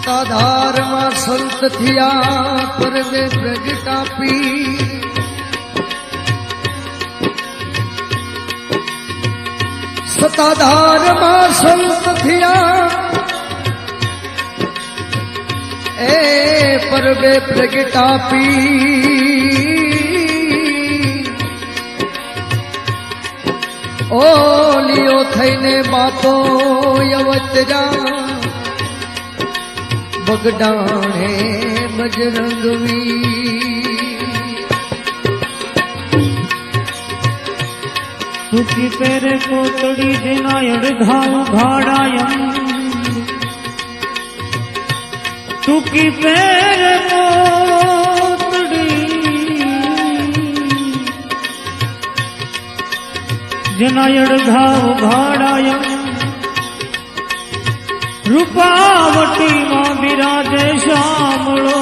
सताधार मां संत थिया पर वे प्रगटापी सताधार मां संत थिया ए पर वे प्रगटापी ओ लियो थईने बापो यवतरा बगडाणे बजरंगवी तुकी पेरे कोतड़ी दिनायड़ घाव घाड़ायम तुकी पेरे कोतड़ी दिनायड़ घाव घाड़ायम रूपावटी मां विराजे श्यामलो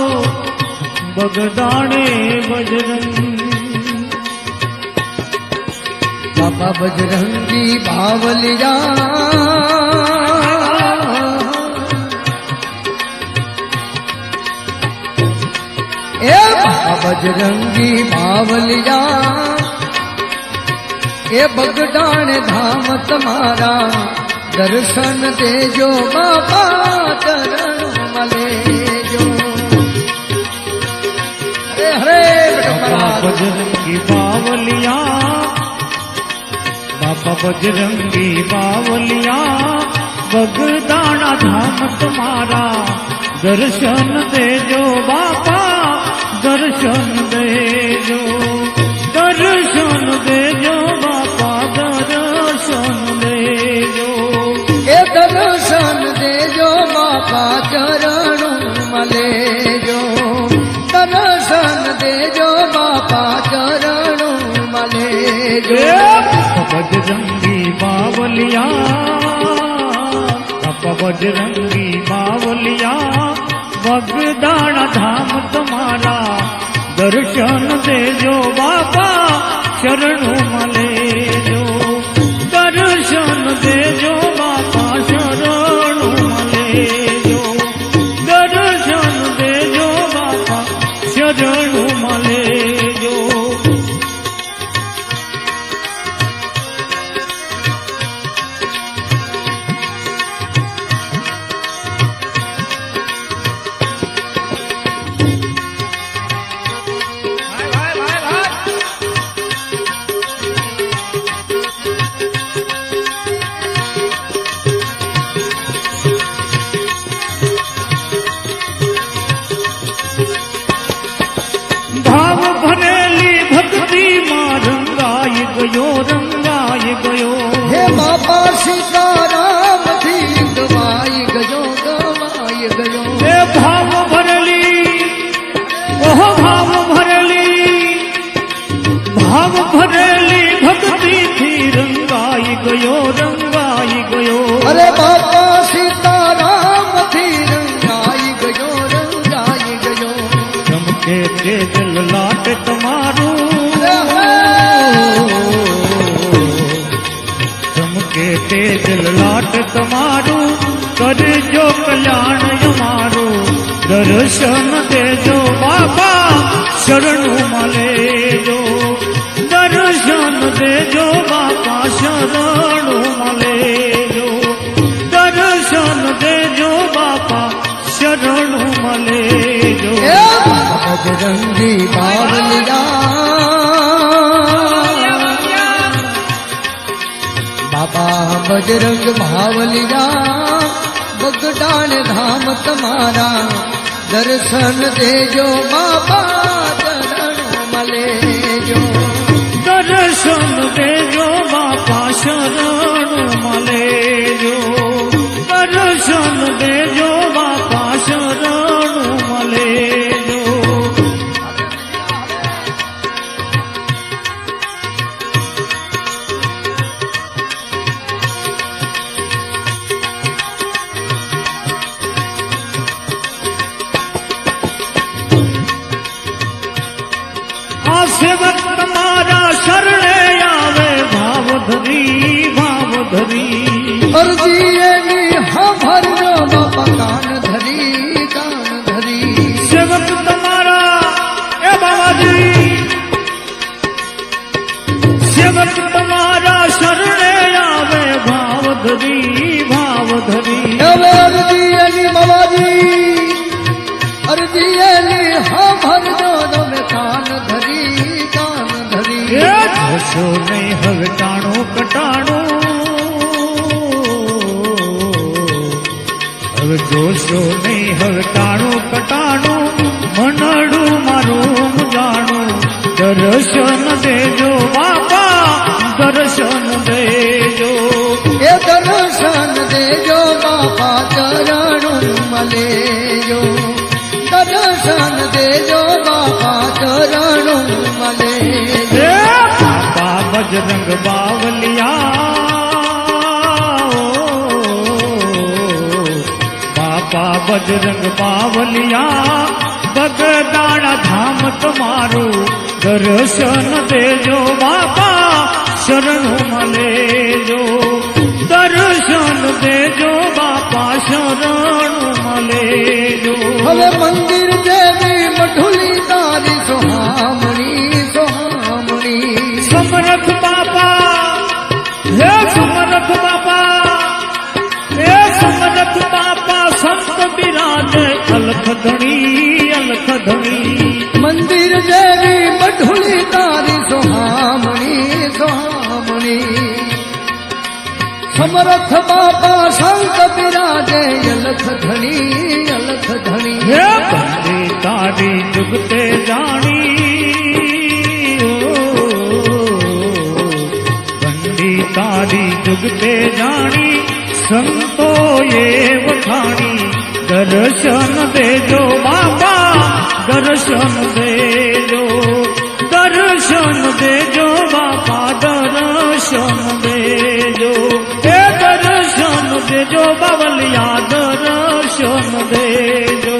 बगदाणे बजरंगी बाबा बजरंगी बावलिया ए बाबा बजरंगी बावलिया ए बगदाणे धाम तुम्हारा दर्शन देजो बाबा चरण मलेजो हरे बाबा बजरंगी बावलिया बाबा बजरंगी बावलिया बगदाना धाम तुम्हारा दर्शन देजो बाबा दर्शन देजो दर्शन देजो बाबा दर्शन देजो दर्शन देजो बाबा चरण मलेजो दर्शन देजो बाबा चरण मलेजो बजरंगी बावलिया बाबा बजरंगी बावलिया बगदाना धाम तुम्हारा दर्शन देजो बाबा शरणों मलेजो दर्शन देजो बाबा शरणों मलेजो दर्शन देजो बाबा शरणों मलेजो रंगाई गयो हे बाबा सीताराम थी गवाई गयो गवाई गयो हे भाव भरली ओह भाव भरली भक्ति थी रंगाई गयो अरे बाबा सीताराम थी रंगाई गयो चमके तेज लाट तुम्हारू चमके तेज लाट तुम्हारू कर जो कल्याण हमारो दर्शन देजो बाबा शरणों मलेजो दर्शन देजो बाबा शरणों मलेजो दर्शन देजो बाबा शरणों मलेजो बजरंगी बावलिया बाबा बजरंग बावलिया बगदान धाम तुम्हारा दर्शन देजो बाबा चरण मलेजो दर्शन देजो बाबा शरणों मलेजो दर्शन देजो बाबा शरणों मलेजो सेवक तुम्हारा शरणे आवे भाव धरी જોશો નહીં હવે ટાણું કટાણું, હવે જોશો નહીં હવે ટાણું કટાણું, મનડું મારું જાણું, દર્શન દેજો બાપા દર્શન દેજો. એ દર્શન દેજો બાપા ચરણું મલેજો, દર્શન દેજો બાપા ચરણું મલેજો. હે બાપા બજરંગ બાવલિયા, બાપા બજરંગ બાવલિયા, બગદાણા ધામ તમારું દર્શન દેજો બાપા શરણું મલેજો, દર્શન દેજો બાપા શરણું મલેજો. હવે મંદિર દેવી મઢુલી તારી સોહામણી સોહામણી. સમરથ બાપા, હે સમરથ બાપા, હે સમરથ બાપા, સંત બિરાજે અલખ ધણી અલખ ધણી. મંદિર દેવી મઢુલી તારી સોહામણી સોહામણી. સમરથ બાપા સંત બિરાજે અલખ ધણી અલખ ધણી. હે બંને તારી જુગતે જાણી, બંડી તારી જુગતે જાણી, સંતોએ વખાણી, દર્શન દેજો બાપા દર્શન દેજો, દર્શન દેજો બાપા દર્શન દેજો. હે દર્શન દેજો બાવલિયા દર્શન દેજો.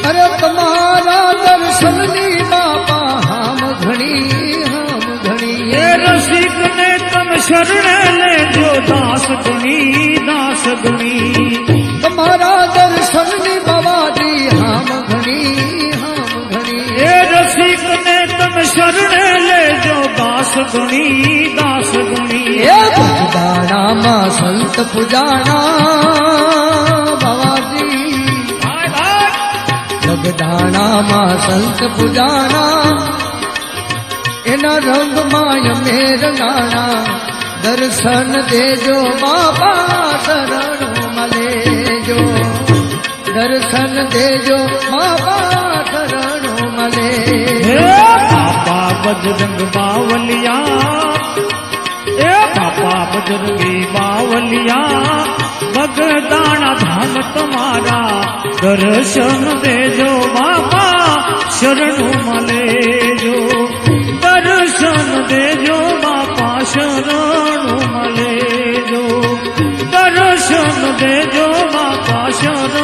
અરે તમારા દર્શનની બાપા હામ ઘણી હામ ઘણી. એ રસિક ને તમે શરણે લેજો દાસ ગણી દાસ ગણી. તમારા દર્શનની બાબાજી હામ ઘણી હામ ઘણી. એ રસિક ને તમે શરણે લેજો દાસ ગણી દાસ ગણી. એ ભગદાણામાં સંત પૂજાણા બાબાજી, ભગદાણામાં સંત પૂજાણા, એના રંગમાં અમે રંગાણા, દર્શન દેજો બાપા શરણો મલેજો, દર્શન દેજો બાપા શરણો મલે. હે બાપા બજરંગ બાવલિયા, એ બાપા બજરંગી બાવલિયા, બગદાણા ધામ તમારા દર્શન દેજો બાપા શરણું મલેજો, દર્શન દેજો બાપા શરણું મલેજો, દર્શન દેજો બાપા શરણું